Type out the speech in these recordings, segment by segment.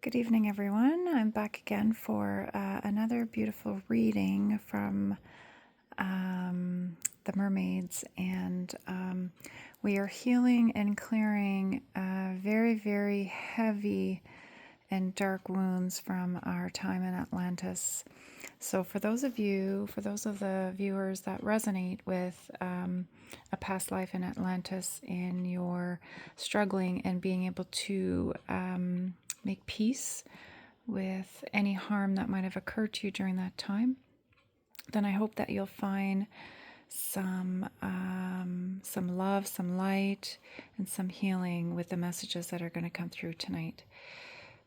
Good evening, everyone. I'm back again for another beautiful reading from the mermaids, and we are healing and clearing very, very heavy and dark wounds from our time in Atlantis. So, for those of the viewers that resonate with a past life in Atlantis, and you're struggling and being able to make peace with any harm that might have occurred to you during that time, then I hope that you'll find some love, some light, and some healing with the messages that are going to come through tonight.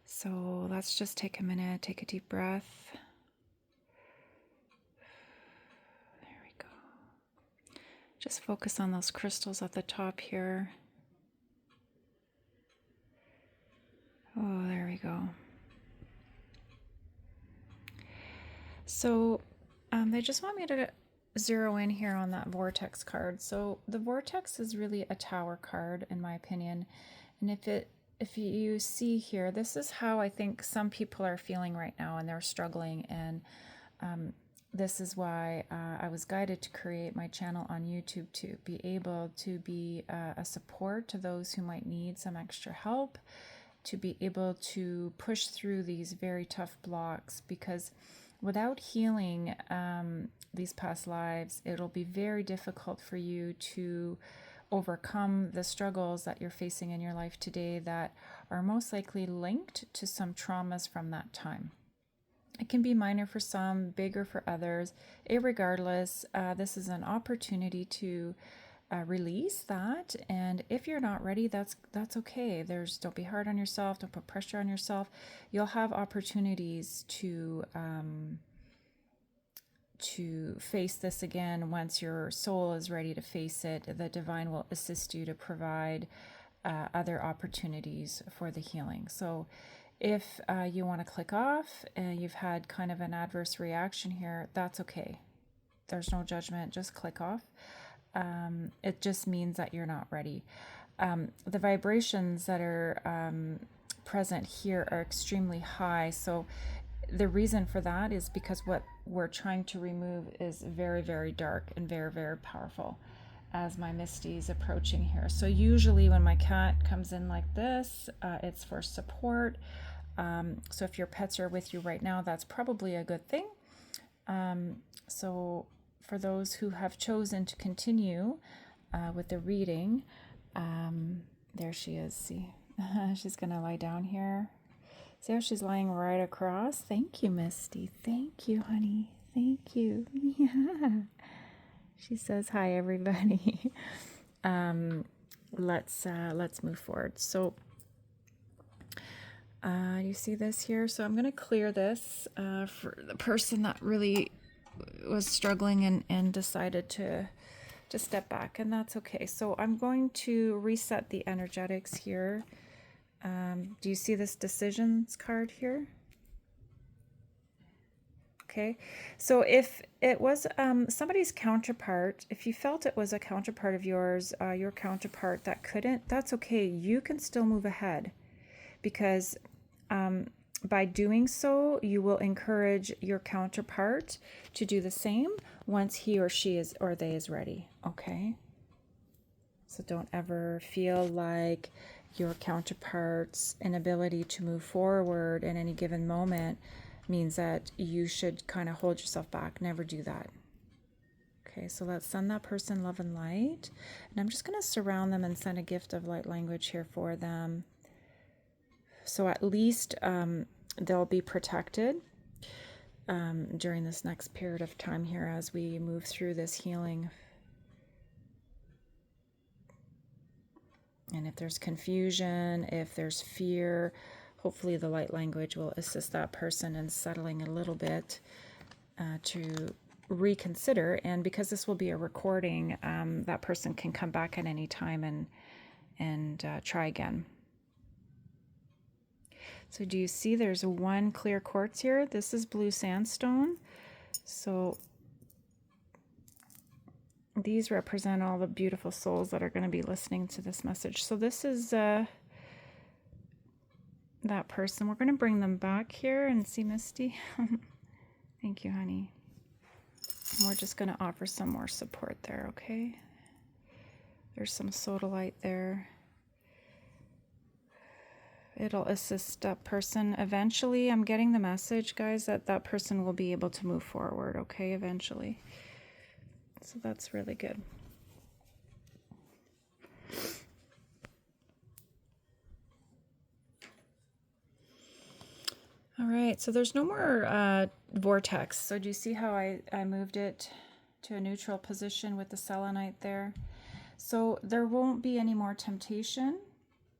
So let's just take a minute, take a deep breath. There we go. Just focus on those crystals at the top here. Oh, there we go. So they just want me to zero in here on that vortex card. So the vortex is really a tower card, in my opinion. And if you see here, this is how I think some people are feeling right now, and they're struggling. And this is why I was guided to create my channel on YouTube, to be able to be a support to those who might need some extra help, to be able to push through these very tough blocks, because without healing these past lives, it'll be very difficult for you to overcome the struggles that you're facing in your life today that are most likely linked to some traumas from that time. It can be minor for some, bigger for others. Irregardless, this is an opportunity to release that, and if you're not ready, that's okay. Don't be hard on yourself, don't put pressure on yourself. You'll have opportunities to face this again once your soul is ready to face it. The divine will assist you to provide other opportunities for the healing. So if you want to click off and you've had kind of an adverse reaction here, that's okay. There's no judgment, just click off. It just means that you're not ready. The vibrations that are present here are extremely high. So the reason for that is because what we're trying to remove is very, very dark and very, very powerful, as my Misty's approaching here. So usually when my cat comes in like this, it's for support. So if your pets are with you right now, that's probably a good thing. So for those who have chosen to continue with the reading, there she is. See, she's going to lie down here. See how she's lying right across? Thank you, Misty. Thank you, honey. Thank you. Yeah. She says hi, everybody. Let's move forward. So you see this here? So I'm going to clear this for the person that really was struggling and decided to step back, and that's okay. So I'm going to reset the energetics here. Do you see this decisions card here? Okay, so if it was somebody's counterpart, if you felt it was a counterpart of yours, your counterpart that couldn't, that's okay. You can still move ahead, because by doing so, you will encourage your counterpart to do the same once he or she is, or they is ready. Okay, so don't ever feel like your counterpart's inability to move forward in any given moment means that you should kind of hold yourself back. Never do that. Okay, so let's send that person love and light. And I'm just going to surround them and send a gift of light language here for them. So at least they'll be protected during this next period of time here as we move through this healing. And if there's confusion, if there's fear, hopefully the light language will assist that person in settling a little bit to reconsider. And because this will be a recording, that person can come back at any time and try again. So do you see there's one clear quartz here? This is blue sandstone. So these represent all the beautiful souls that are going to be listening to this message. So this is that person. We're going to bring them back here and see Misty. Thank you, honey. And we're just going to offer some more support there, okay? There's some sodalite there. It'll assist that person. Eventually, I'm getting the message, guys, that that person will be able to move forward, okay, eventually. So that's really good. All right, so there's no more vortex. So do you see how I moved it to a neutral position with the selenite there? So there won't be any more temptation.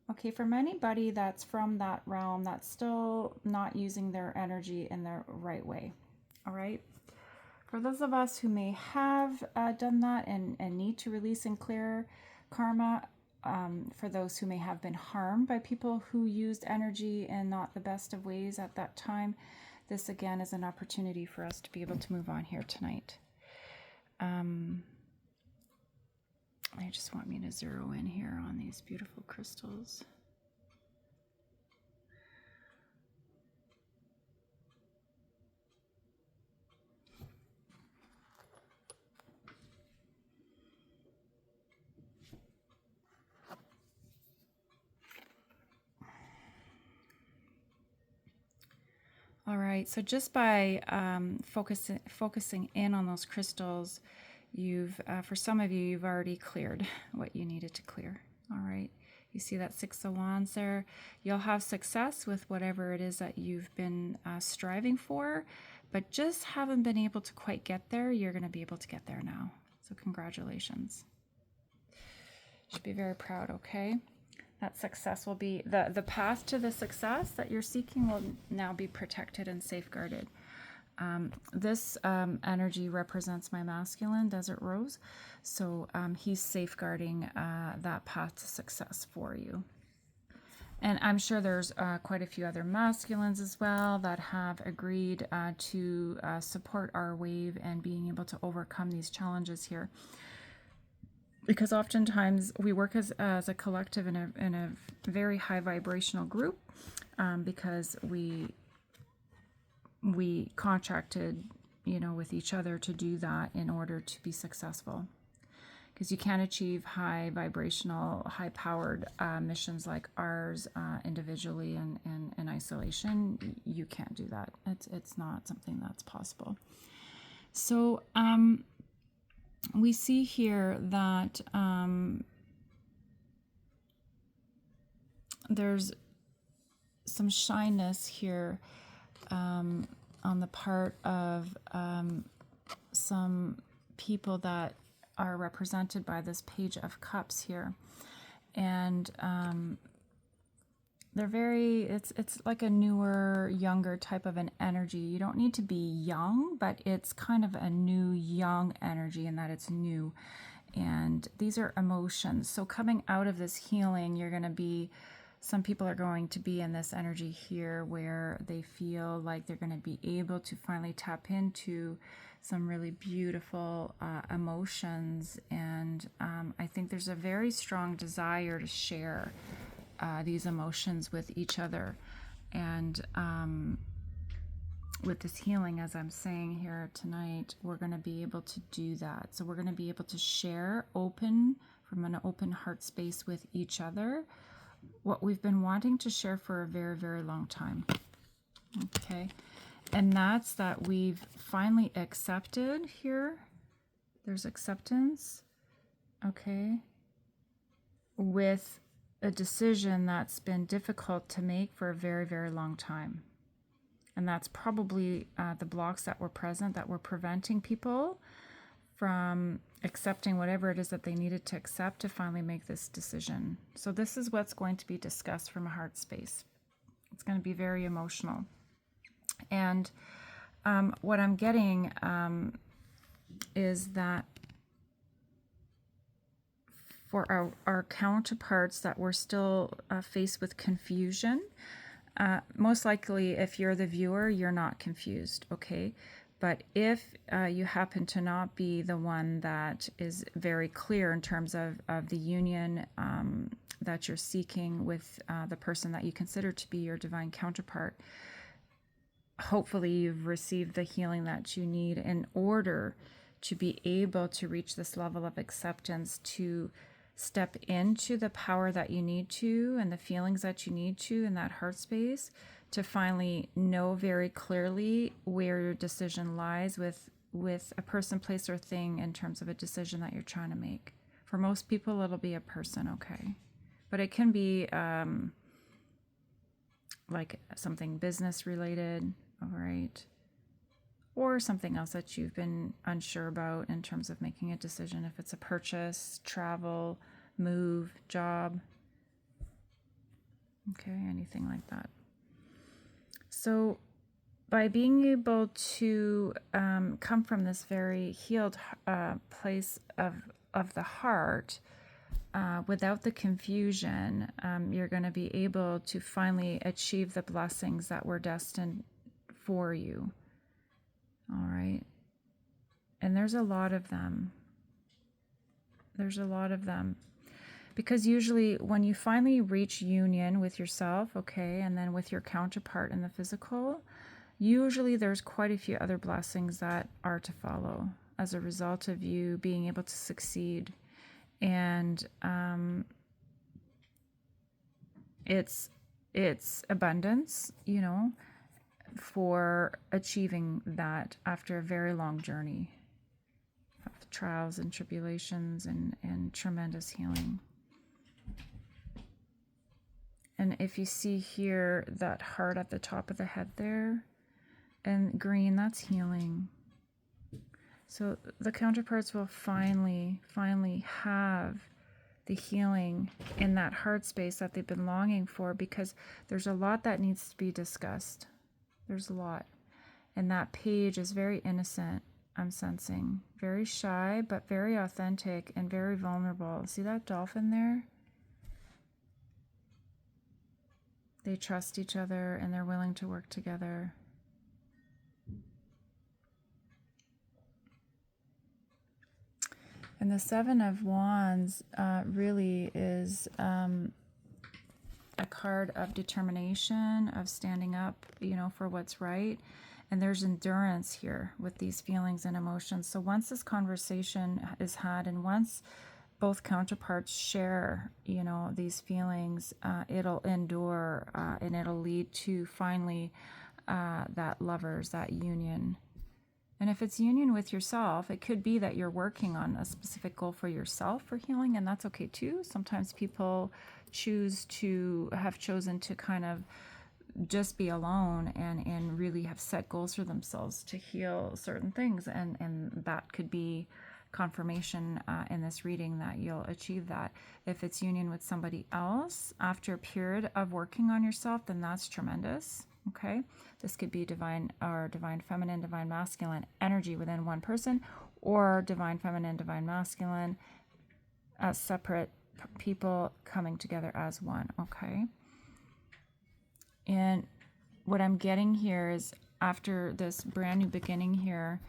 Okay, from anybody that's from that realm that's still not using their energy in the right way. All right. For those of us who may have done that and need to release and clear karma, for those who may have been harmed by people who used energy in not the best of ways at that time, this again is an opportunity for us to be able to move on here tonight. I just want me to zero in here on these beautiful crystals. All right, so just by focusing in on those crystals, you've, for some of you, you've already cleared what you needed to clear. All right, you see that Six of Wands there? You'll have success with whatever it is that you've been striving for, but just haven't been able to quite get there. You're going to be able to get there now. So congratulations. Should be very proud, okay? That success will be, the path to the success that you're seeking will now be protected and safeguarded. This energy represents my masculine, Desert Rose. So he's safeguarding that path to success for you. And I'm sure there's quite a few other masculines as well that have agreed to support our wave and being able to overcome these challenges here. Because oftentimes we work as a collective in a very high vibrational group, because we contracted, with each other to do that in order to be successful. Because you can't achieve high vibrational, high powered missions like ours individually and in isolation. You can't do that. It's not something that's possible. So we see here that there's some shyness here on the part of some people that are represented by this Page of Cups here. And they're very, it's like a newer, younger type of an energy. You don't need to be young, but it's kind of a new, young energy in that it's new. And these are emotions. So coming out of this healing, you're going to be, some people are going to be in this energy here where they feel like they're going to be able to finally tap into some really beautiful emotions. And I think there's a very strong desire to share these emotions with each other. And with this healing, as I'm saying here tonight, we're going to be able to do that. So we're going to be able to share from an open heart space with each other what we've been wanting to share for a very, very long time. Okay. And that's that we've finally accepted here. There's acceptance. Okay. With a decision that's been difficult to make for a very, very long time. And that's probably the blocks that were present that were preventing people from accepting whatever it is that they needed to accept to finally make this decision. So this is what's going to be discussed from a heart space. It's going to be very emotional. And what I'm getting is that for our counterparts that were still faced with confusion, most likely if you're the viewer, you're not confused, okay? But if you happen to not be the one that is very clear in terms of the union that you're seeking with the person that you consider to be your divine counterpart. Hopefully you've received the healing that you need in order to be able to reach this level of acceptance, to step into the power that you need to and the feelings that you need to in that heart space, to finally know very clearly where your decision lies with a person, place, or thing in terms of a decision that you're trying to make. For most people, it'll be a person, okay? But it can be like something business related, all right? Or something else that you've been unsure about in terms of making a decision. If it's a purchase, travel, move, job, okay, anything like that. So by being able to come from this very healed place of the heart, without the confusion, you're going to be able to finally achieve the blessings that were destined for you. All right. And there's a lot of them. There's a lot of them. Because usually when you finally reach union with yourself, okay, and then with your counterpart in the physical, usually there's quite a few other blessings that are to follow as a result of you being able to succeed. And it's abundance, you know, for achieving that after a very long journey of trials and tribulations and tremendous healing. And if you see here that heart at the top of the head there, and green, that's healing. So the counterparts will finally have the healing in that heart space that they've been longing for, because there's a lot that needs to be discussed. There's a lot. And that page is very innocent, I'm sensing. Very shy, but very authentic and very vulnerable. See that dolphin there? They trust each other and they're willing to work together. And the Seven of Wands really is a card of determination, of standing up, you know, for what's right. And there's endurance here with these feelings and emotions. So once this conversation is had, and once both counterparts share, you know, these feelings, it'll endure and it'll lead to finally that lovers, that union. And if it's union with yourself, it could be that you're working on a specific goal for yourself for healing, and that's okay too. Sometimes people have chosen to kind of just be alone and really have set goals for themselves to heal certain things, and that could be confirmation in this reading that you'll achieve that. If it's union with somebody else after a period of working on yourself, then that's tremendous. Okay, this could be divine feminine, divine masculine energy within one person, or divine feminine, divine masculine as separate people coming together as one. Okay, and what I'm getting here is after this brand new beginning here,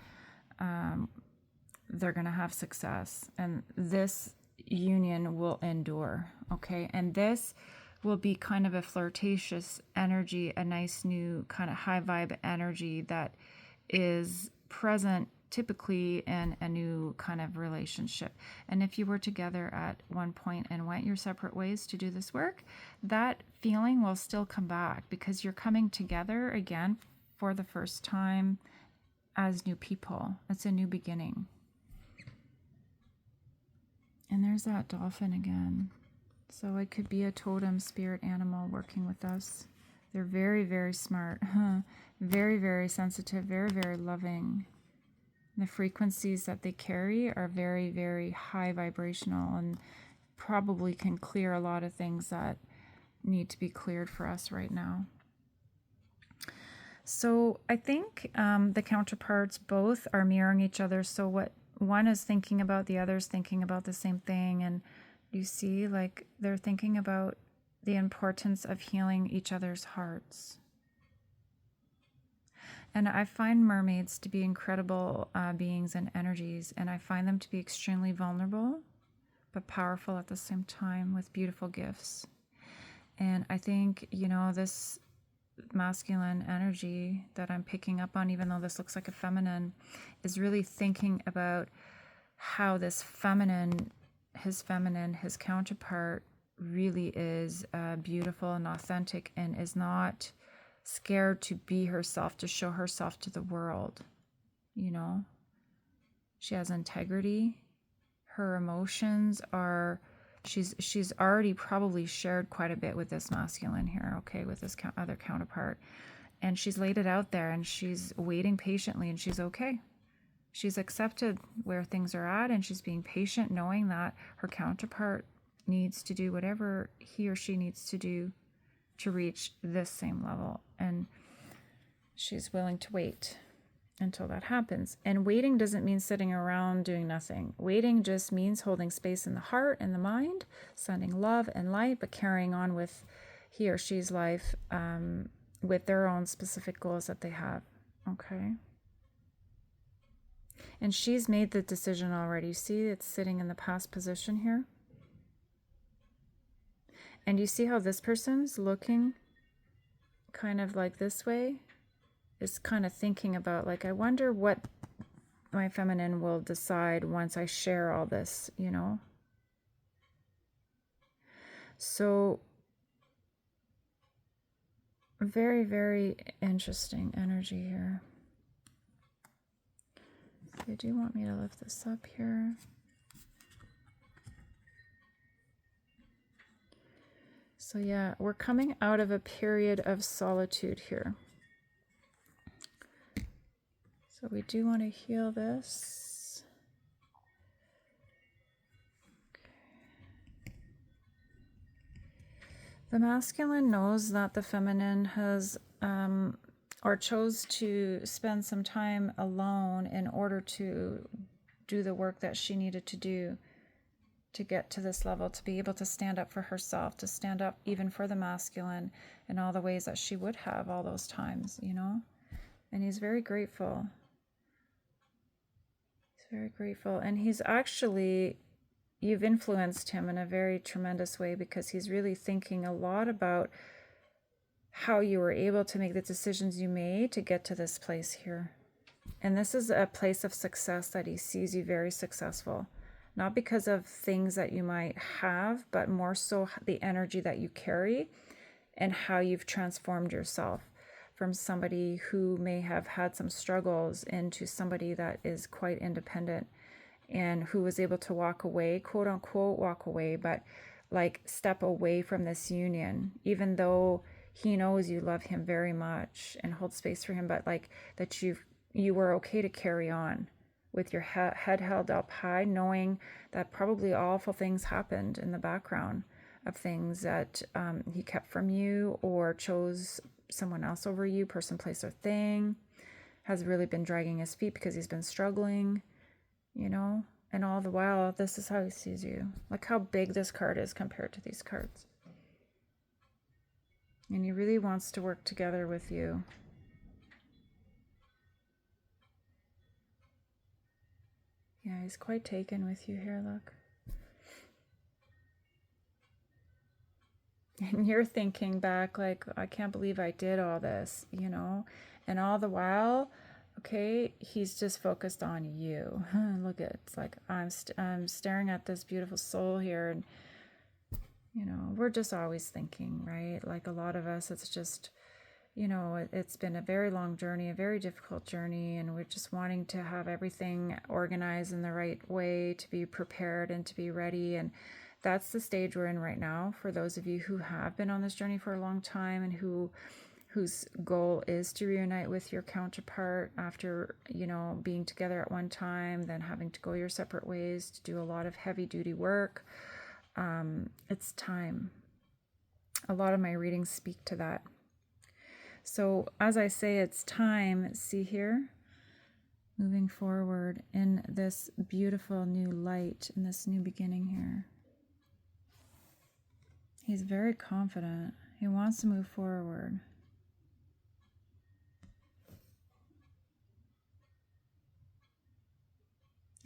they're going to have success, and this union will endure. Okay, and this will be kind of a flirtatious energy, a nice new kind of high vibe energy that is present typically in a new kind of relationship. And if you were together at one point and went your separate ways to do this work, that feeling will still come back, because you're coming together again for the first time as new people. It's a new beginning. And there's that dolphin again. So it could be a totem spirit animal working with us. They're very, very smart, very, very sensitive, very, very loving. The frequencies that they carry are very, very high vibrational, and probably can clear a lot of things that need to be cleared for us right now. So I think the counterparts both are mirroring each other. So what one is thinking about, the other's thinking about the same thing. And you see, like, they're thinking about the importance of healing each other's hearts. And I find mermaids to be incredible beings and energies, and I find them to be extremely vulnerable, but powerful at the same time with beautiful gifts. And I think, you know, this masculine energy that I'm picking up on, even though this looks like a feminine, is really thinking about how this feminine, his counterpart, really is beautiful and authentic and is not scared to be herself, to show herself to the world. You know, she has integrity. Her emotions are, she's already probably shared quite a bit with this masculine here, okay, with this other counterpart. And she's laid it out there and she's waiting patiently and she's okay. She's accepted where things are at and she's being patient, knowing that her counterpart needs to do whatever he or she needs to do to reach this same level. And she's willing to wait until that happens. And waiting doesn't mean sitting around doing nothing. Waiting just means holding space in the heart and the mind, sending love and light, but carrying on with he or she's life with their own specific goals that they have. Okay. And she's made the decision already. See, it's sitting in the past position here. And you see how this person's looking kind of like this way? Is kind of thinking about, like, I wonder what my feminine will decide once I share all this, you know? So, very, very interesting energy here. They do want me to lift this up here. So yeah, we're coming out of a period of solitude here. So we do want to heal this. Okay. The masculine knows that the feminine has or chose to spend some time alone in order to do the work that she needed to do to get to this level, to be able to stand up for herself, to stand up even for the masculine in all the ways that she would have all those times, you know? And he's very grateful. He's very grateful. And he's actually, you've influenced him in a very tremendous way because he's really thinking a lot about how you were able to make the decisions you made to get to this place here. And this is a place of success that he sees you very successful. Not because of things that you might have, but more so the energy that you carry and how you've transformed yourself from somebody who may have had some struggles into somebody that is quite independent and who was able to walk away, quote unquote, walk away, but like step away from this union, even though he knows you love him very much and hold space for him, but like that you were okay to carry on with your head held up high, knowing that probably awful things happened in the background of things that he kept from you or chose someone else over you, person, place, or thing, has really been dragging his feet because he's been struggling, you know? And all the while, this is how he sees you. Look how big this card is compared to these cards. And he really wants to work together with you. Yeah, he's quite taken with you here, look. And you're thinking back like, I can't believe I did all this, you know? And all the while, okay, he's just focused on you. Look at, it's like, I'm staring at this beautiful soul here. And, you know, we're just always thinking, right? Like a lot of us, it's just, you know, it's been a very long journey, a very difficult journey, and we're just wanting to have everything organized in the right way to be prepared and to be ready. And that's the stage we're in right now for those of you who have been on this journey for a long time and whose goal is to reunite with your counterpart after, you know, being together at one time, then having to go your separate ways to do a lot of heavy duty work. It's time. A lot of my readings speak to that. So as I say, it's time, see here, moving forward in this beautiful new light, in this new beginning here. He's very confident. He wants to move forward.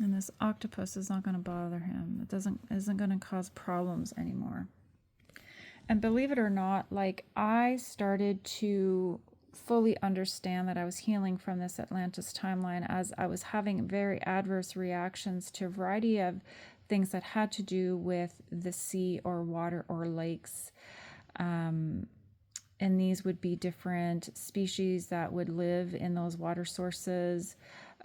And this octopus is not going to bother him. It isn't going to cause problems anymore. And believe it or not, like, I started to fully understand that I was healing from this Atlantis timeline as I was having very adverse reactions to a variety of things that had to do with the sea or water or lakes. And these would be different species that would live in those water sources,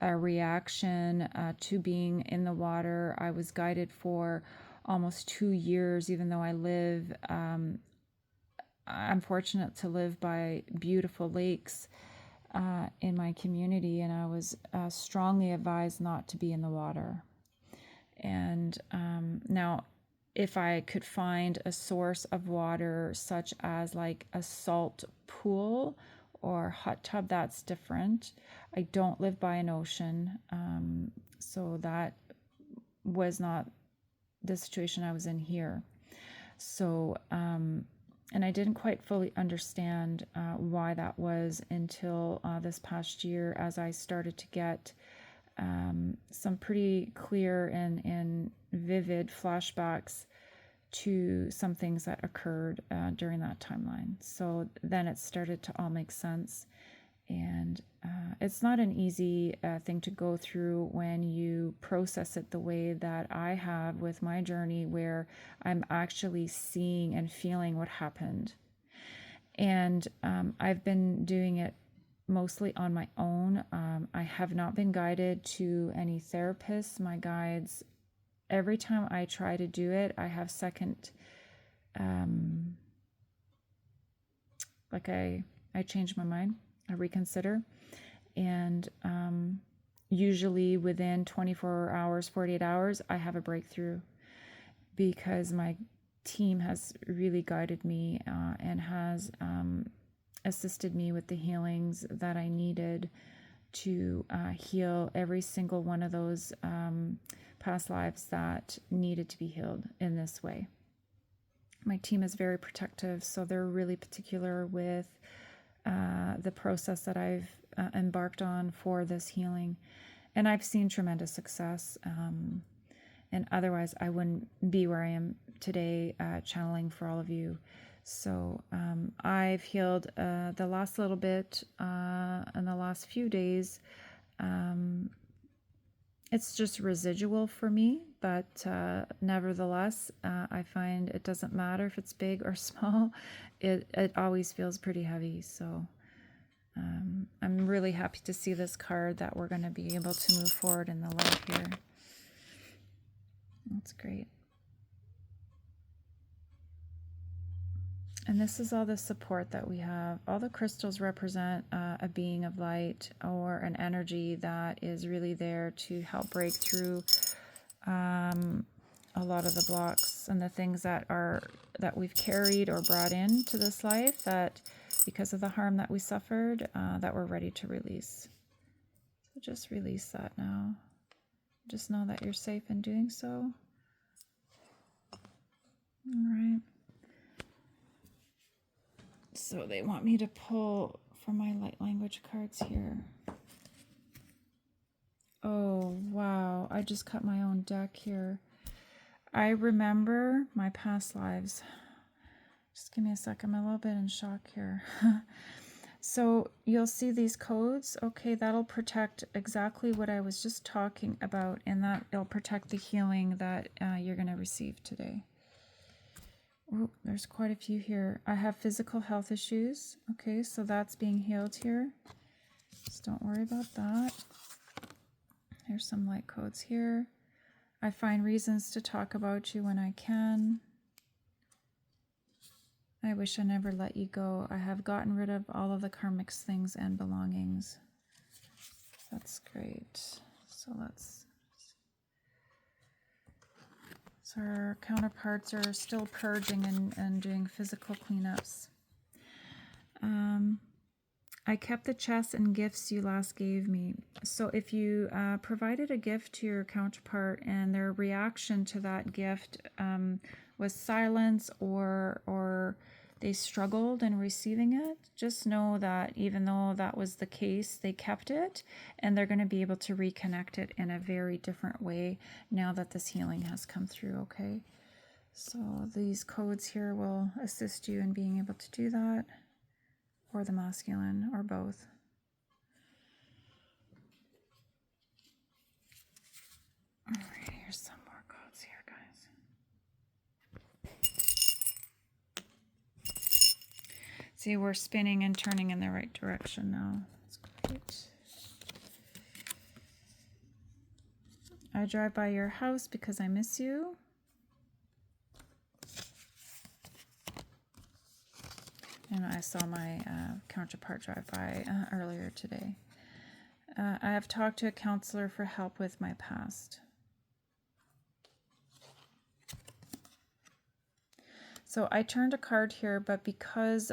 a reaction to being in the water. I was guided for almost 2 years, even though I'm fortunate to live by beautiful lakes in my community, and I was strongly advised not to be in the water. And now, if I could find a source of water, such as like a salt pool or hot tub, that's different. I don't live by an ocean, so that was not the situation I was in here. So, and I didn't quite fully understand why that was until this past year, as I started to get some pretty clear and vivid flashbacks to some things that occurred during that timeline. So then it started to all make sense. And it's not an easy thing to go through when you process it the way that I have with my journey, where I'm actually seeing and feeling what happened. And I've been doing it mostly on my own. I have not been guided to any therapists. My guides, every time I try to do it, I have second, I change my mind. I reconsider, and usually within 24 hours, 48 hours, I have a breakthrough, because my team has really guided me and has assisted me with the healings that I needed to heal every single one of those past lives that needed to be healed in this way. My team is very protective, so they're really particular with the process that I've embarked on for this healing. And I've seen tremendous success. And otherwise, I wouldn't be where I am today, channeling for all of you. So I've healed the last little bit in the last few days. It's just residual for me, but nevertheless, I find it doesn't matter if it's big or small. It always feels pretty heavy. So I'm really happy to see this card, that we're going to be able to move forward in the light here. That's great. And this is all the support that we have. All the crystals represent a being of light or an energy that is really there to help break through a lot of the blocks and the things that we've carried or brought into this life, that because of the harm that we suffered, that we're ready to release. So just release that now. Just know that you're safe in doing so. All right. So they want me to pull from my light language cards here. Oh, wow. I just cut my own deck here. I remember my past lives. Just give me a sec. I'm a little bit in shock here. So you'll see these codes. Okay, that'll protect exactly what I was just talking about, and that it'll protect the healing that you're going to receive today. Oh, there's quite a few here. I have physical health issues. Okay, so that's being healed here. Just don't worry about that. There's some light codes here. I find reasons to talk about you when I can. I wish I never let you go. I have gotten rid of all of the karmic things and belongings. That's great. So our counterparts are still purging and doing physical cleanups. I kept the chests and gifts you last gave me. So if you provided a gift to your counterpart and their reaction to that gift was silence or they struggled in receiving it, just know that even though that was the case, they kept it, and they're going to be able to reconnect it in a very different way now that this healing has come through, okay? So these codes here will assist you in being able to do that, or the masculine, or both. All right, here's some more codes here, guys. See, we're spinning and turning in the right direction now. That's great. I drive by your house because I miss you. And I saw my counterpart drive by earlier today. I have talked to a counselor for help with my past. So I turned a card here, but because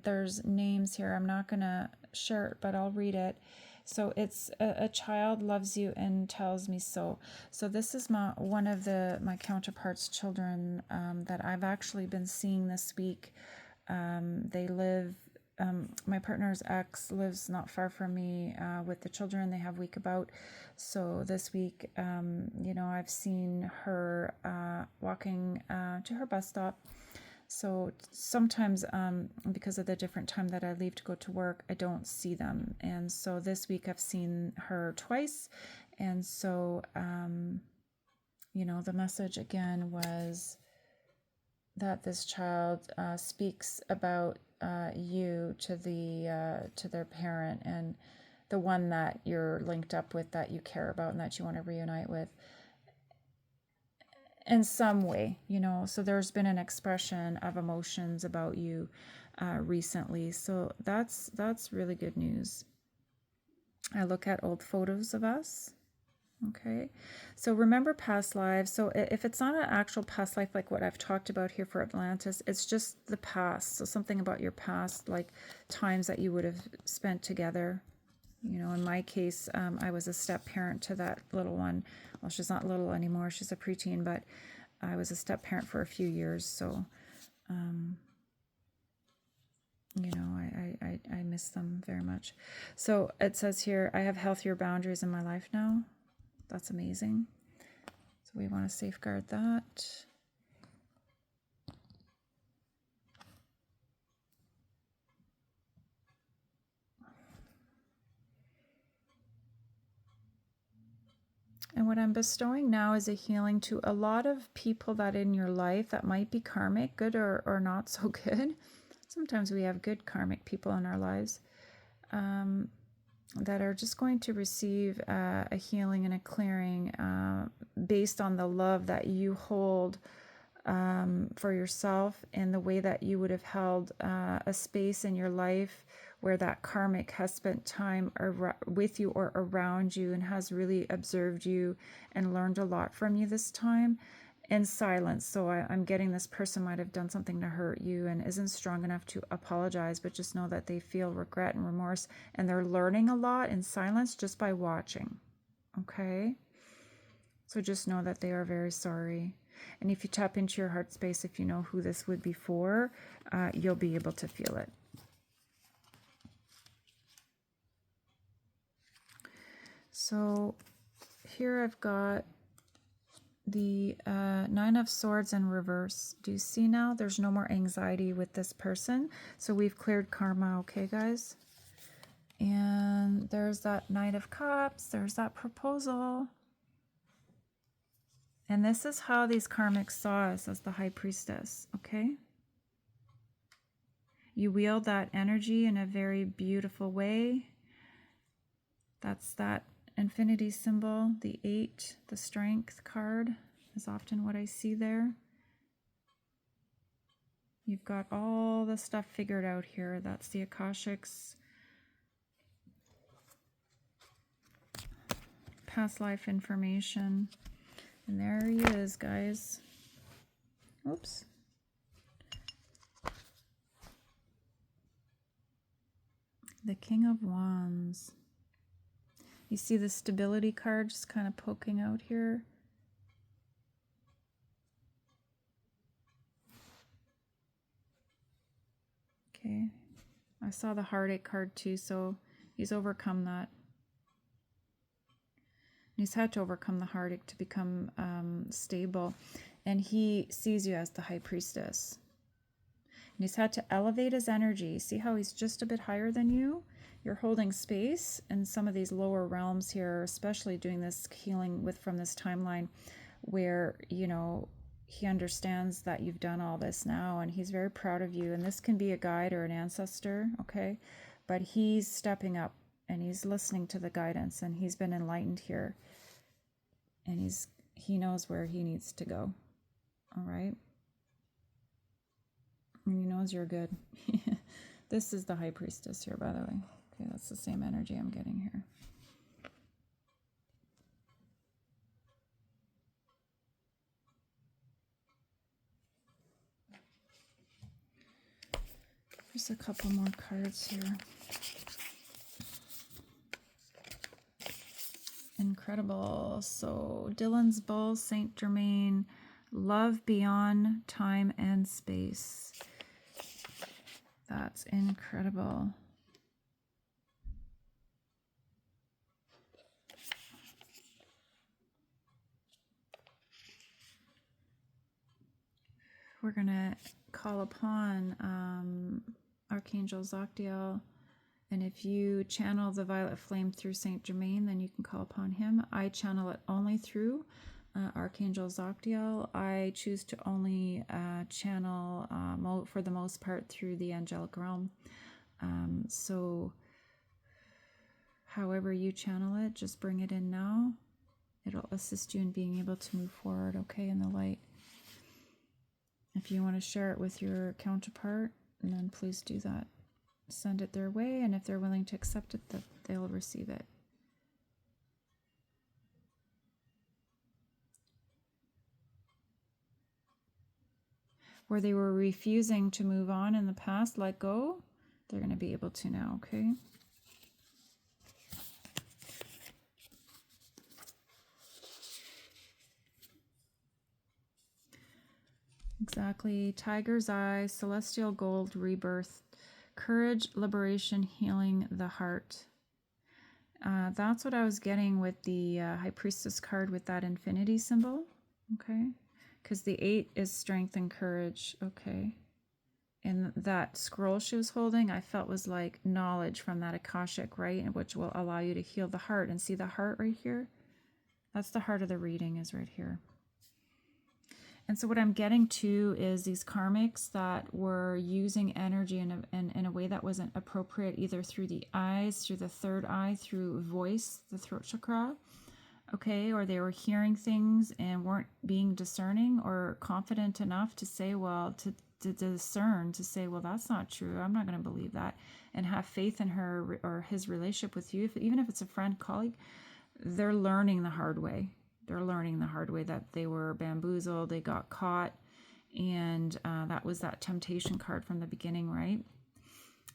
there's names here, I'm not going to share it, but I'll read it. So it's a child loves you and tells me so. So this is one of my counterpart's children that I've actually been seeing this week. They live, my partner's ex lives not far from me with the children. They have week about. So this week, I've seen her walking to her bus stop. So sometimes because of the different time that I leave to go to work, I don't see them. And so this week I've seen her twice. And so, the message again was that this child speaks about you to their parent, and the one that you're linked up with, that you care about and that you want to reunite with in some way, so there's been an expression of emotions about you recently. So that's really good news. I look at old photos of us. Okay, so remember past lives. So if it's not an actual past life like what I've talked about here for Atlantis, it's just the past. So something about your past, like times that you would have spent together. In my case, I was a step parent to that little one. Well, she's not little anymore. She's a preteen, but I was a step parent for a few years. So, I miss them very much. So it says here, I have healthier boundaries in my life now. That's amazing. So we want to safeguard that. And what I'm bestowing now is a healing to a lot of people that in your life that might be karmic, good or not so good. Sometimes we have good karmic people in our lives that are just going to receive a healing and a clearing based on the love that you hold for yourself, and the way that you would have held a space in your life where that karmic has spent time with you or around you and has really observed you and learned a lot from you this time in silence. So I'm getting this person might have done something to hurt you and isn't strong enough to apologize, but just know that they feel regret and remorse, and they're learning a lot in silence just by watching. Okay? So just know that they are very sorry. And if you tap into your heart space, if you know who this would be for, you'll be able to feel it. So here I've got the Nine of Swords in reverse. Do you see now? There's no more anxiety with this person. So we've cleared karma, okay, guys? And there's that Knight of Cups. There's that proposal. And this is how these karmics saw us, as the High Priestess, okay? You wield that energy in a very beautiful way. That's that infinity symbol, the 8, the strength card is often what I see there. You've got all the stuff figured out here. That's the Akashics. Past life information. And there he is, guys. Oops. The King of Wands. You see the stability card just kind of poking out here. Okay. I saw the heartache card too, so he's overcome that. And he's had to overcome the heartache to become stable. And he sees you as the high priestess. And he's had to elevate his energy. See how he's just a bit higher than you? You're holding space in some of these lower realms here, especially doing this healing from this timeline where, you know, he understands that you've done all this now, and he's very proud of you. And this can be a guide or an ancestor, okay? But he's stepping up and he's listening to the guidance, and he's been enlightened here. And he knows where he needs to go. All right? And he knows you're good. This is the high priestess here, by the way. Okay, that's the same energy I'm getting here. There's a couple more cards here. Incredible. So Dylan's Bull, Saint Germain, love beyond time and space. That's incredible. We're going to call upon Archangel Zoctiel. And if you channel the violet flame through Saint Germain, then you can call upon him. I channel it only through Archangel Zoctiel. I choose to only channel, for the most part, through the angelic realm. So however you channel it, just bring it in now. It'll assist you in being able to move forward, okay, in the light. If you want to share it with your counterpart, then please do that. Send it their way, and if they're willing to accept it, they'll receive it. Where they were refusing to move on in the past, let go, they're going to be able to now, okay? Exactly. Tiger's Eye, Celestial Gold, Rebirth, Courage, Liberation, Healing the Heart. That's what I was getting with the High Priestess card with that infinity symbol. Okay. Because the 8 is strength and courage. Okay. And that scroll she was holding, I felt was like knowledge from that Akashic, right? Which will allow you to heal the heart. And see the heart right here? That's the heart of the reading, is right here. And so what I'm getting to is these karmics that were using energy in a way that wasn't appropriate, either through the eyes, through the third eye, through voice, the throat chakra, okay, or they were hearing things and weren't being discerning or confident enough to say, well, to discern, to say, well, that's not true. I'm not going to believe that, and have faith in her or his relationship with you. Even if it's a friend, colleague, they're learning the hard way. They're learning the hard way that they were bamboozled, they got caught, and that was that temptation card from the beginning, right?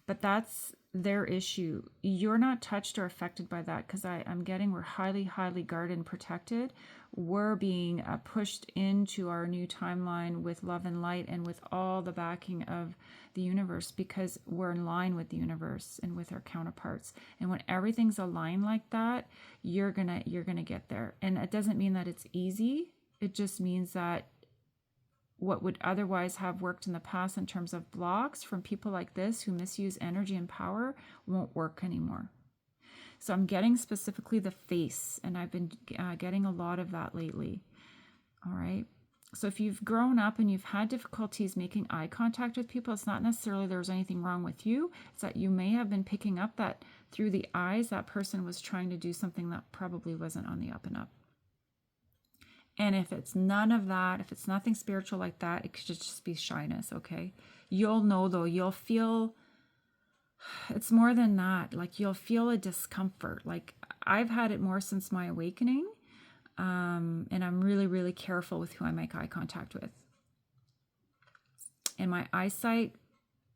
But that's their issue. You're not touched or affected by that, because I'm getting we're highly, highly guarded and protected. We're being pushed into our new timeline with love and light and with all the backing of the universe, because we're in line with the universe and with our counterparts. And when everything's aligned like that, you're gonna get there. And it doesn't mean that it's easy. It just means that what would otherwise have worked in the past in terms of blocks from people like this who misuse energy and power won't work anymore. So I'm getting specifically the face, and I've been getting a lot of that lately. All right. So if you've grown up and you've had difficulties making eye contact with people, it's not necessarily there's anything wrong with you. It's that you may have been picking up that through the eyes, that person was trying to do something that probably wasn't on the up and up. And if it's none of that, if it's nothing spiritual like that, it could just be shyness, okay? You'll know, though, you'll feel, it's more than that. Like, you'll feel a discomfort. Like, I've had it more since my awakening. And I'm really, really careful with who I make eye contact with. And my eyesight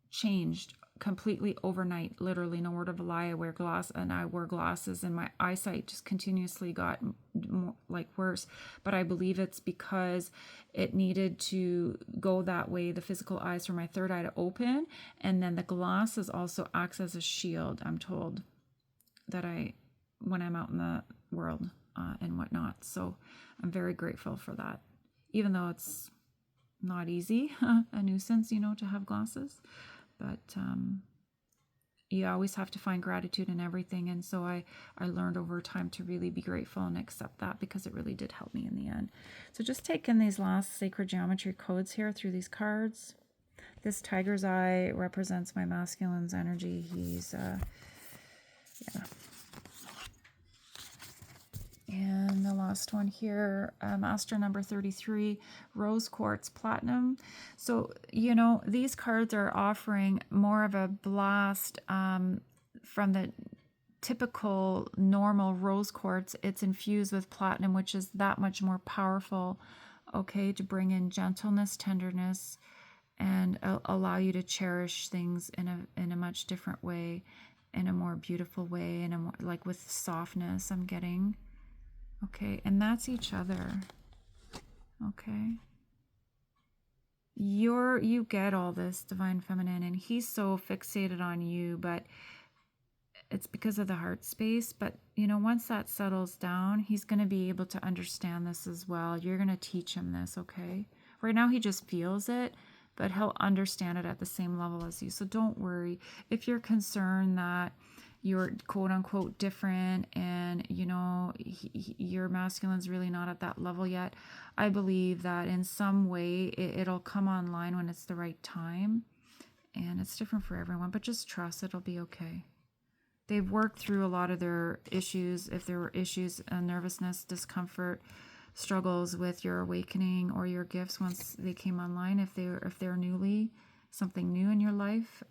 changed completely overnight, literally, no word of a lie. I wear glasses and my eyesight just continuously got more, like, worse. But I believe it's because it needed to go that way, the physical eyes for my third eye to open, and then the glasses also acts as a shield, I'm told, that when I'm out in the world and whatnot. So I'm very grateful for that, even though it's not easy, a nuisance, to have glasses. But you always have to find gratitude in everything. And so I learned over time to really be grateful and accept that, because it really did help me in the end. So just taking these last sacred geometry codes here through these cards. This tiger's eye represents my masculine's energy. He's, yeah. And the last one here, Master number 33, Rose Quartz Platinum. So, these cards are offering more of a blast from the typical normal rose quartz. It's infused with platinum, which is that much more powerful, okay, to bring in gentleness, tenderness, and allow you to cherish things in a much different way, in a more beautiful way, and like with softness, I'm getting. Okay, and that's each other. Okay. You get all this, Divine Feminine, and he's so fixated on you, but it's because of the heart space. But, once that settles down, he's going to be able to understand this as well. You're going to teach him this, okay? Right now, he just feels it, but he'll understand it at the same level as you. So don't worry. If you're concerned that you're quote unquote different and your masculine's really not at that level yet, I believe that in some way it'll come online when it's the right time, and it's different for everyone, but just trust it'll be okay. They've worked through a lot of their issues. If there were issues, nervousness, discomfort, struggles with your awakening or your gifts once they came online, if they're newly something new in your life,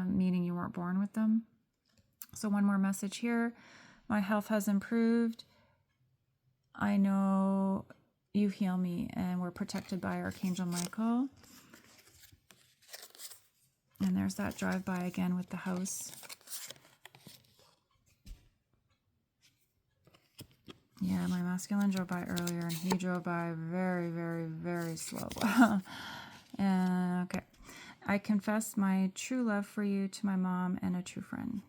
meaning you weren't born with them. So one more message here. My health has improved. I know you heal me, and we're protected by Archangel Michael. And there's that drive-by again with the house. Yeah, my masculine drove by earlier, and he drove by very, very, very slow. Okay. I confess my true love for you to my mom and a true friend.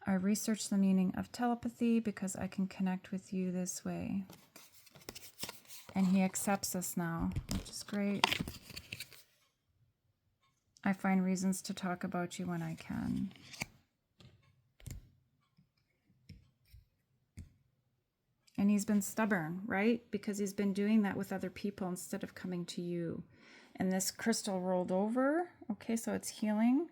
I researched the meaning of telepathy because I can connect with you this way. And he accepts us now, which is great. I find reasons to talk about you when I can. And he's been stubborn, right? Because he's been doing that with other people instead of coming to you. And this crystal rolled over. Okay, so it's healing,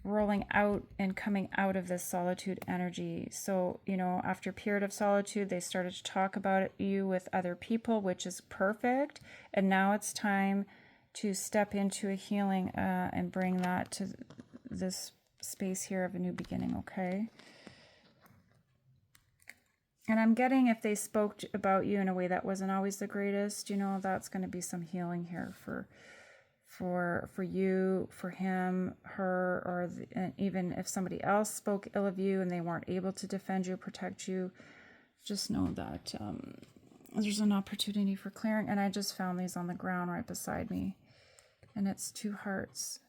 rolling out and coming out of this solitude energy. So, after a period of solitude, they started to talk about you with other people, which is perfect. And now it's time to step into a healing and bring that to this space here of a new beginning, okay? And I'm getting, if they spoke about you in a way that wasn't always the greatest, that's going to be some healing here for you, for him, her, or and even if somebody else spoke ill of you and they weren't able to defend you, protect you, just know that there's an opportunity for clearing. And I just found these on the ground right beside me, and it's 2 hearts.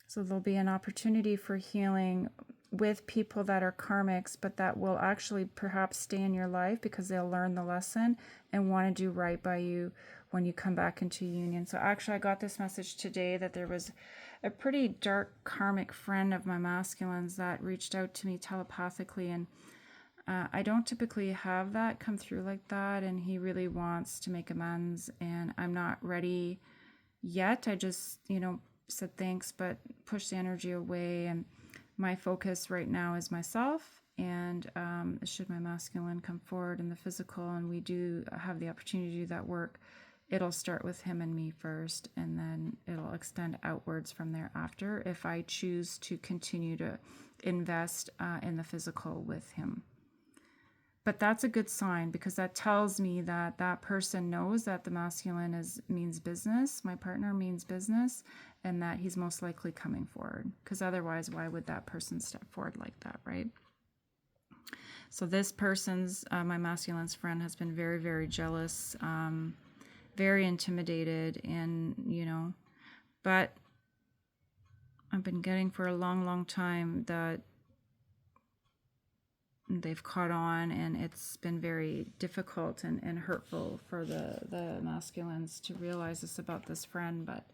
So there'll be an opportunity for healing with people that are karmics, but that will actually perhaps stay in your life because they'll learn the lesson and want to do right by you when you come back into union. So actually I got this message today that there was a pretty dark karmic friend of my masculines that reached out to me telepathically, and I don't typically have that come through like that, and he really wants to make amends, and I'm not ready yet. I just, said thanks, but pushed the energy away, and my focus right now is myself, and should my masculine come forward in the physical and we do have the opportunity to do that work, it'll start with him and me first, and then it'll extend outwards from there after if I choose to continue to invest in the physical with him. But that's a good sign, because that tells me that that person knows that the masculine means business, my partner means business, and that he's most likely coming forward. Because otherwise, why would that person step forward like that, right? So this person's, my masculine's friend, has been very, very jealous, very intimidated, and, you know, but I've been getting for a long, long time that they've caught on, and it's been very difficult and hurtful for the masculines to realize this about this friend. But,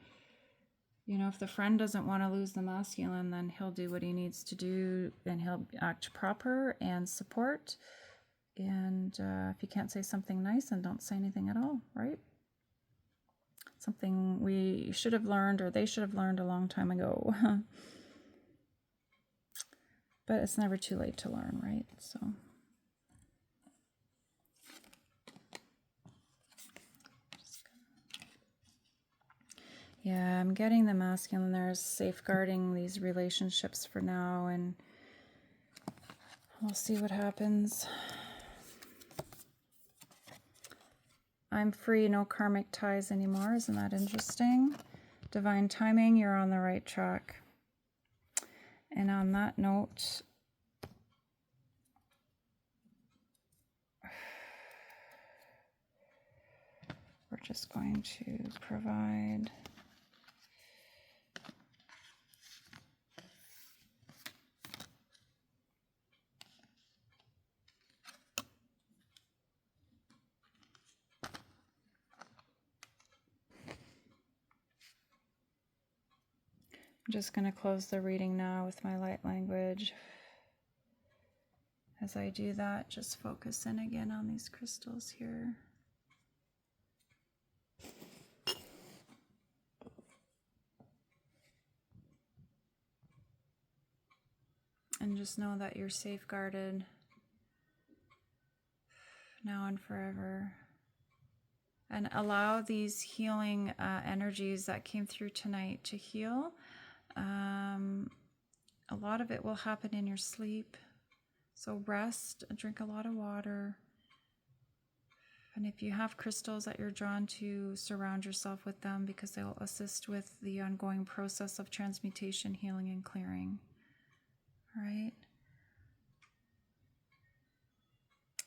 you know, if the friend doesn't want to lose the masculine, then he'll do what he needs to do, and he'll act proper and support. And if you can't say something nice, then don't say anything at all, right? Something we should have learned, or they should have learned a long time ago. But it's never too late to learn, right? So yeah, I'm getting the masculine there is safeguarding these relationships for now, and we'll see what happens. I'm free, no karmic ties anymore. Isn't that interesting? Divine timing, you're on the right track. And on that note, we're just going to provide I'm just going to close the reading now with my light language. As I do that, just focus in again on these crystals here. And just know that you're safeguarded now and forever. And allow these healing energies that came through tonight to heal. A lot of it will happen in your sleep. So rest, drink a lot of water. And if you have crystals that you're drawn to, surround yourself with them, because they will assist with the ongoing process of transmutation, healing, and clearing. All right.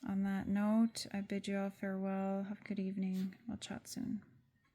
On that note, I bid you all farewell. Have a good evening. We'll chat soon.